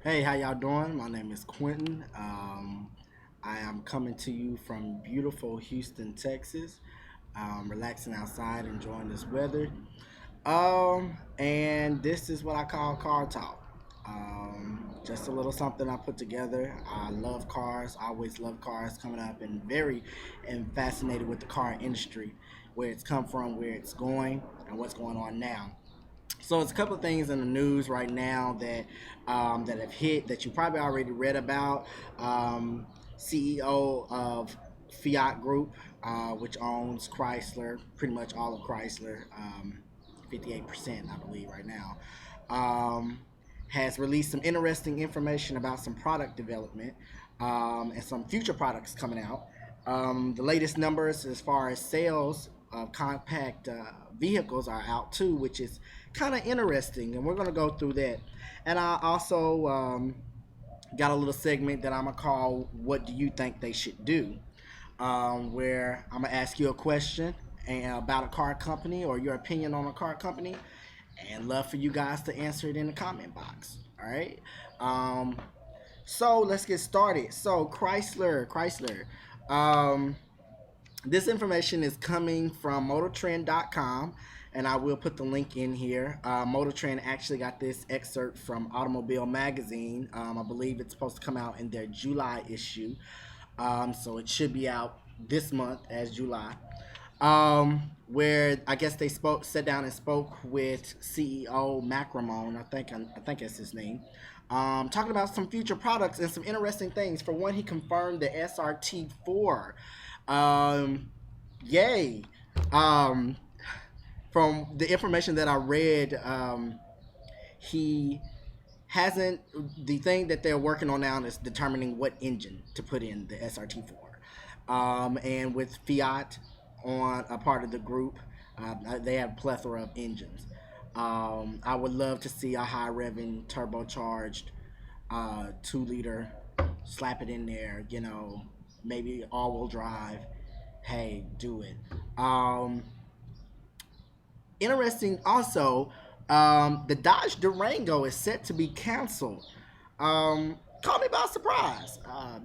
Hey, how y'all doing? My name is Quinton. I am coming to you from beautiful Houston, Texas. Relaxing outside, enjoying this weather. And this is what I call car talk. Just a little something I put together. I love cars. I always love cars coming up, and very and fascinated with the car industry, where it's come from, where it's going, and what's going on now. So it's a couple of things in the news right now that have hit that you probably already read about. CEO of Fiat Group, which owns Chrysler, pretty much all of Chrysler, 58%, I believe, right now, um, has released some interesting information about some product development and some future products coming out. The latest numbers as far as sales of compact vehicles are out too, which is kind of interesting, and we're going to go through that. And I also got a little segment that I'm gonna call "What Do You Think They Should Do," where I'm gonna ask you a question about a car company or your opinion on a car company, and love for you guys to answer it in the comment box. All right. Um, so let's get started. So Chrysler. Um, this information is coming from MotorTrend.com, and I will put the link in here. MotorTrend actually got this excerpt from Automobile Magazine. I believe it's supposed to come out in their July issue, so it should be out this month as July. Where I guess they sat down and spoke with CEO Mac Ramon. I think that's his name. Talking about some future products and some interesting things. For one, he confirmed the SRT4. Um, Yay! Um, from the information that I read, he hasn't. The thing that they're working on now is determining what engine to put in the SRT4. And with Fiat on a part of the group, they have a plethora of engines. I would love to see a high revving turbocharged 2 liter, slap it in there, maybe all wheel drive. Hey, do it. Um, Interesting also, the Dodge Durango is set to be canceled. Caught me by surprise.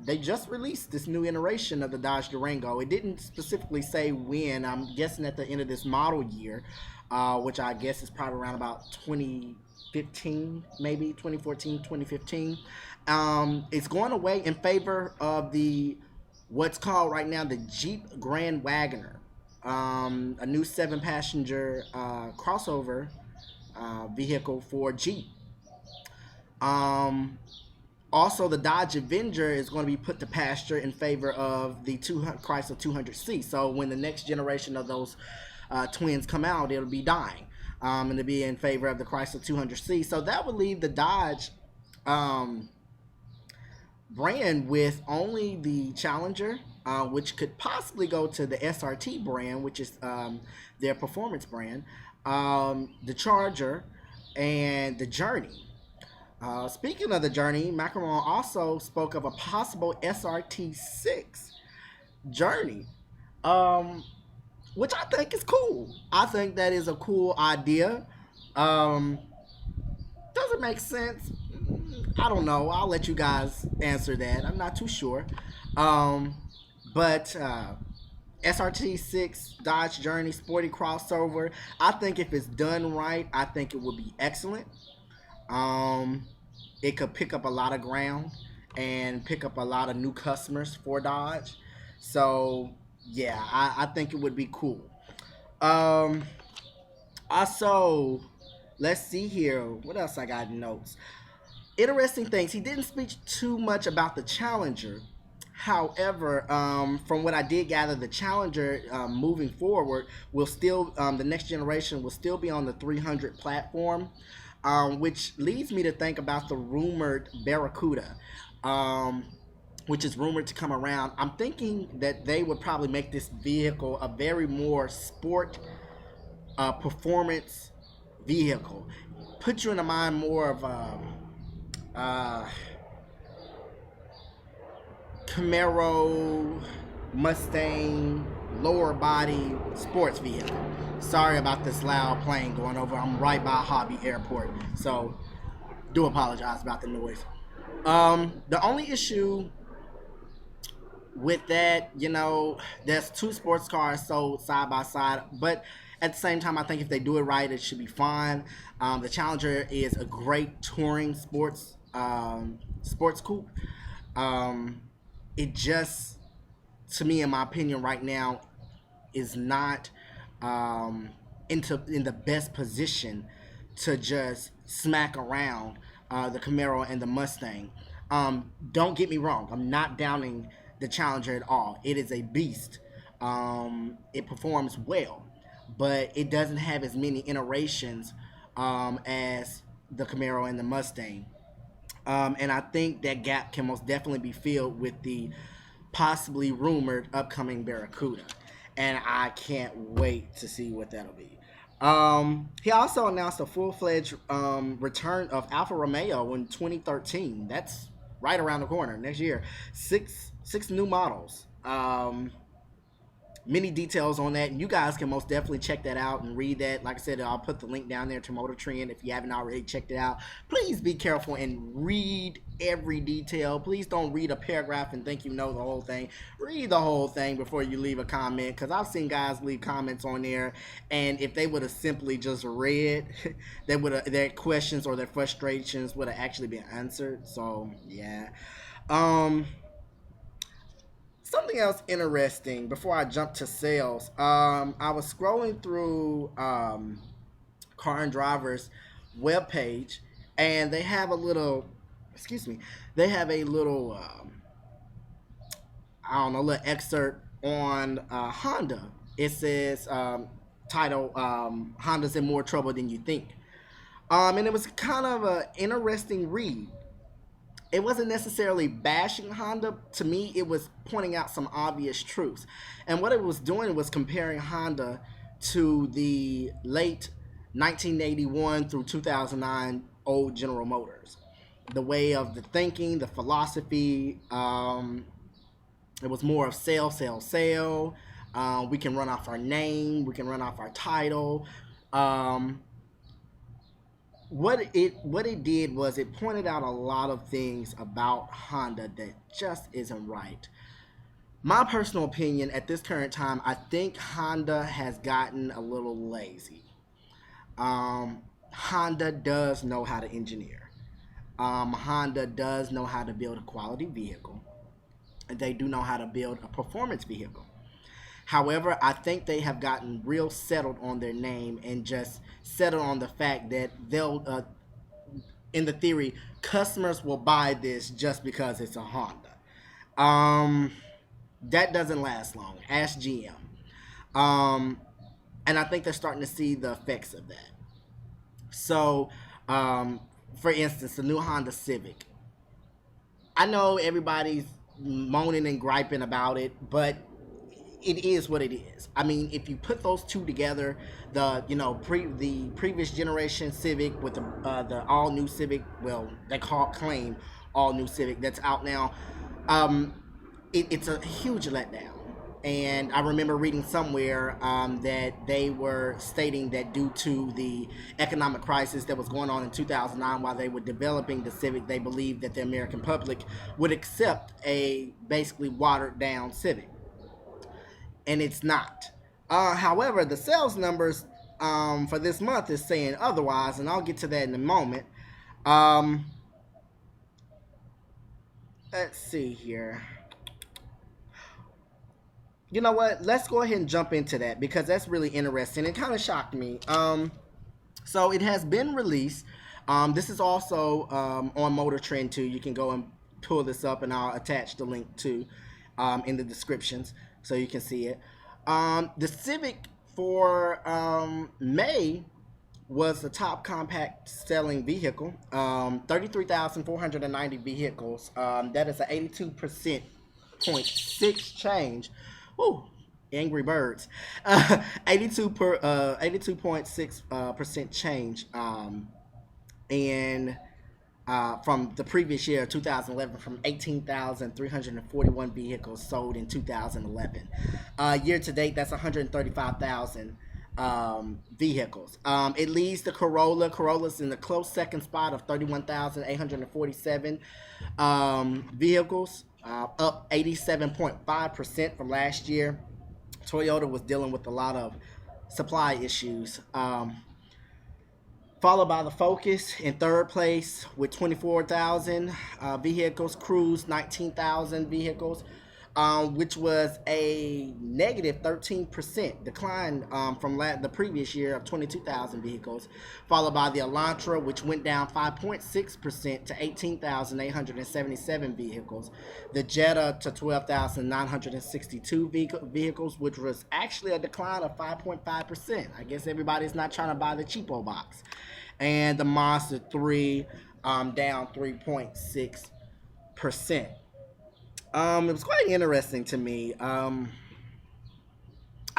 They just released this new iteration of the Dodge Durango. It didn't specifically say when. I'm guessing at the end of this model year, which I guess is probably around about 2015, maybe 2014, 2015. It's going away in favor of the what's called right now the Jeep Grand Wagoner, a new seven-passenger crossover vehicle for Jeep. Um, Also, the Dodge Avenger is going to be put to pasture in favor of the Chrysler 200C. So when the next generation of those twins come out, it'll be dying, and it'll be in favor of the Chrysler 200C. So that would leave the Dodge um, brand with only the Challenger, which could possibly go to the SRT brand, which is their performance brand, the Charger, and the Journey. Speaking of the Journey, Macaron also spoke of a possible SRT6 Journey, um, which I think is cool. I think that is a cool idea. Um, does it make sense? I don't know. I'll let you guys answer that. I'm not too sure. Um, but SRT6 Dodge Journey Sporty Crossover, I think if it's done right, I think it would be excellent. Um, it could pick up a lot of ground and pick up a lot of new customers for Dodge. So yeah, I think it would be cool. Um, Also, let's see here. What else I got in notes? Interesting things. He didn't speak too much about the Challenger. However, from what I did gather, the Challenger moving forward will still, the next generation will still be on the 300 platform, which leads me to think about the rumored Barracuda, um, which is rumored to come around. I'm thinking that they would probably make this vehicle a very more sport performance vehicle. Put you in the mind more of uh, Camaro, Mustang, lower body sports vehicle. Sorry about this loud plane going over. I'm right by Hobby Airport, so do apologize about the noise. The only issue with that, there's two sports cars sold side by side, but at the same time, I think if they do it right, it should be fine. The Challenger is a great touring sports coupe. Um, it just, to me, in my opinion, right now, is not um, in the best position to just smack around the Camaro and the Mustang. Don't get me wrong. I'm not downing the Challenger at all. It is a beast. It performs well, but it doesn't have as many iterations as the Camaro and the Mustang. And I think that gap can most definitely be filled with the possibly rumored upcoming Barracuda. And I can't wait to see what that'll be. He also announced a full-fledged return of Alfa Romeo in 2013. That's right around the corner next year. Six new models. Many details on that, and you guys can most definitely check that out and read that. Like I said, I'll put the link down there to Motor Trend if you haven't already checked it out. Please be careful and read every detail. Please don't read a paragraph and think you know the whole thing. Read the whole thing before you leave a comment, because I've seen guys leave comments on there, and if they would have simply just read, their questions or their frustrations would have actually been answered. So yeah. Something else interesting before I jump to sales. I was scrolling through Car and Driver's webpage, and they have a little, they have a little, I don't know, little excerpt on Honda. It says, title, Honda's in more trouble than you think. And it was kind of an interesting read. It wasn't necessarily bashing Honda. To me, it was pointing out some obvious truths. And what it was doing was comparing Honda to the late 1981 through 2009 old General Motors. The way of the thinking, the philosophy, it was more of sell, sell, sell. We can run off our name. We can run off our title. What it did was it pointed out a lot of things about Honda that just isn't right. My personal opinion at this current time, I think Honda has gotten a little lazy. Honda does know how to engineer. Honda does know how to build a quality vehicle. They do know how to build a performance vehicle. However, I think they have gotten real settled on their name and just settled on the fact that they'll, in the theory, customers will buy this just because it's a Honda. That doesn't last long. Ask GM. And I think they're starting to see the effects of that. So, for instance, the new Honda Civic. I know everybody's moaning and griping about it, but it is what it is. I mean, if you put those two together, the previous generation Civic with the all new Civic, well, they claim all new Civic that's out now, it's a huge letdown. And I remember reading somewhere that they were stating that due to the economic crisis that was going on in 2009 while they were developing the Civic, they believed that the American public would accept a basically watered down Civic. And it's not. However, the sales numbers for this month is saying otherwise, and I'll get to that in a moment. Let's see here. You know what? Let's go ahead and jump into that because that's really interesting. It kind of shocked me. So it has been released. This is also on Motor Trend too. You can go and pull this up, and I'll attach the link to in the descriptions so you can see it. The Civic for May was the top compact selling vehicle. 33,490 vehicles. That is an 82.6 change. Woo, Angry Birds. 82.6% change. And from the previous year, 2011, from 18,341 vehicles sold in 2011. Year to date, that's 135,000 vehicles. It leads the Corolla. Corolla's in the close second spot of 31,847 vehicles, up 87.5% from last year. Toyota was dealing with a lot of supply issues. Followed by the Focus in third place with 24,000 vehicles. Cruise 19,000 vehicles, which was a negative 13% decline from the previous year of 22,000 vehicles. Followed by the Elantra, which went down 5.6% to 18,877 vehicles. The Jetta to 12,962 vehicles, which was actually a decline of 5.5%. I guess everybody's not trying to buy the cheapo box. And the Mazda 3 down 3.6%. It was quite interesting to me. I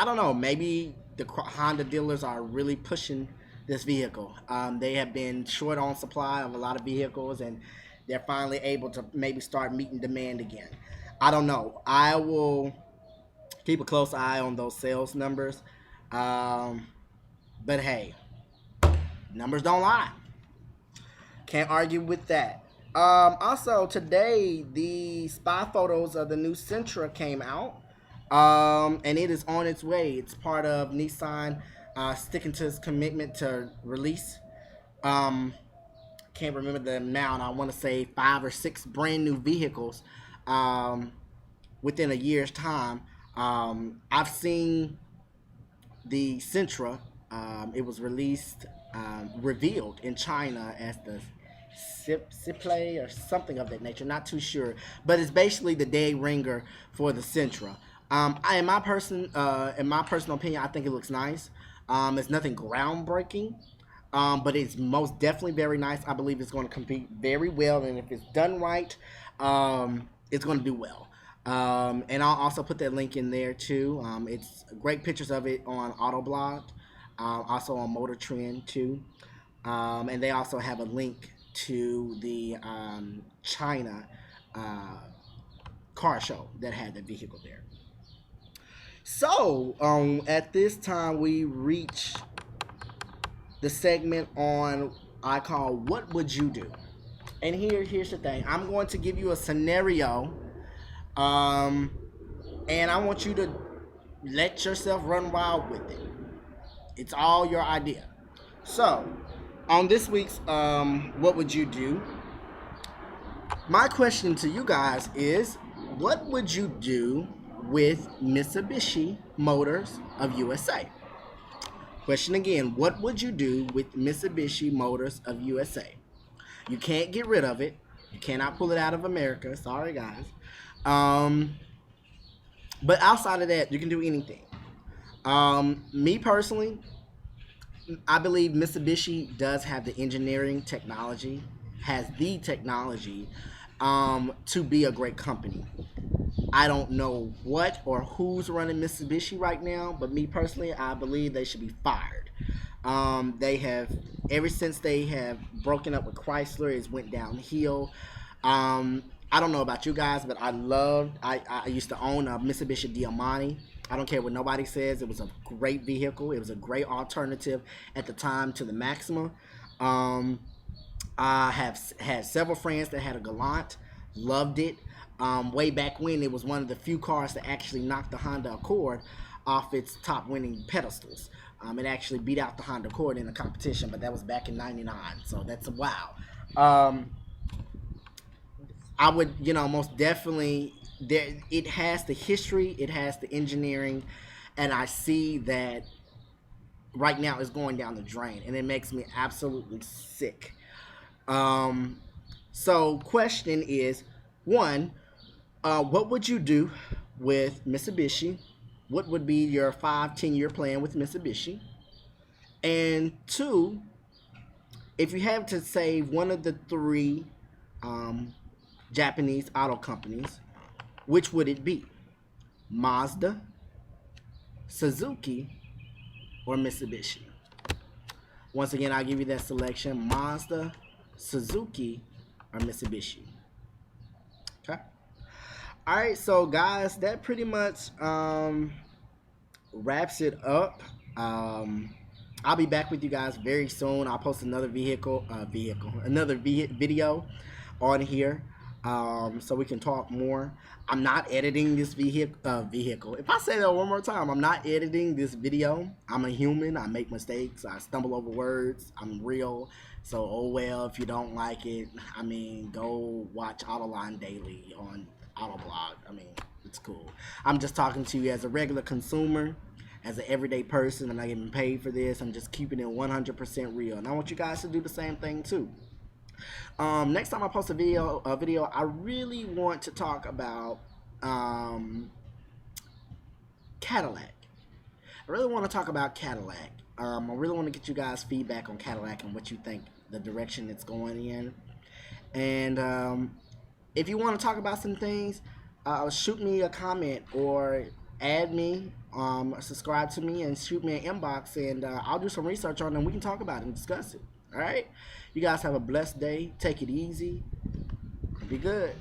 don't know, maybe the Honda dealers are really pushing this vehicle. They have been short on supply of a lot of vehicles, and they're finally able to maybe start meeting demand again. I don't know. I will keep a close eye on those sales numbers. But hey, numbers don't lie. Can't argue with that. Also, today, the spy photos of the new Sentra came out. And it is on its way. It's part of Nissan sticking to its commitment to release. Can't remember the amount. I want to say 5 or 6 brand new vehicles within a year's time. I've seen the Sentra. It was revealed in China as the Ciplay or something of that nature. Not too sure, but it's basically the day ringer for the Sentra. In my personal opinion, I think it looks nice. It's nothing groundbreaking, but it's most definitely very nice. I believe it's going to compete very well, and if it's done right, it's going to do well. And I'll also put that link in there too. It's great pictures of it on Autoblog, also on Motor Trend too, and they also have a link to the China car show that had the vehicle there. So at this time we reach the segment on I call "What Would You Do?" And here's the thing. I'm going to give you a scenario, and I want you to let yourself run wild with it. It's all your idea. So on this week's "What Would You Do?" my question to you guys is, what would you do with Mitsubishi Motors of USA? Question again, what would you do with Mitsubishi Motors of USA? You can't get rid of it. You cannot pull it out of America. Sorry, guys. But outside of that, you can do anything. Me personally, I believe Mitsubishi does have the engineering technology, has the technology to be a great company. I don't know what or who's running Mitsubishi right now, but me personally, I believe they should be fired. They have, ever since they have broken up with Chrysler, it's went downhill. I don't know about you guys, but I used to own a Mitsubishi Diamante. I don't care what nobody says. It was a great vehicle. It was a great alternative at the time to the Maxima. I have had several friends that had a Galant. Loved it. Way back when, it was one of the few cars that actually knocked the Honda Accord off its top winning pedestals. It actually beat out the Honda Accord in the competition, but that was back in '99, so that's a wow. I would, most definitely, it has the history, it has the engineering, and I see that right now it's going down the drain, and it makes me absolutely sick. So question is, one, what would you do with Mitsubishi? What would be your 5-10 year plan with Mitsubishi? And two, if you have to save one of the 3 Japanese auto companies, which would it be? Mazda, Suzuki, or Mitsubishi? Once again, I'll give you that selection: Mazda, Suzuki, or Mitsubishi. Okay. All right, so guys, that pretty much wraps it up. I'll be back with you guys very soon. I'll post another video on here, so we can talk more. I'm not editing this vehicle. If I say that one more time, I'm not editing this video. I'm a human. I make mistakes. I stumble over words. I'm real. So, oh well, if you don't like it, I mean, go watch Autoline Daily on Autoblog. I mean, it's cool. I'm just talking to you as a regular consumer, as an everyday person. I'm not getting paid for this. I'm just keeping it 100% real. And I want you guys to do the same thing too. Next time I post a video, I really want to talk about Cadillac. I really want to talk about Cadillac. I really want to get you guys feedback on Cadillac and what you think, the direction it's going in. And if you want to talk about some things, shoot me a comment or add me, subscribe to me, and shoot me an inbox, and I'll do some research on it, and we can talk about it and discuss it. All right? You guys have a blessed day. Take it easy. Be good.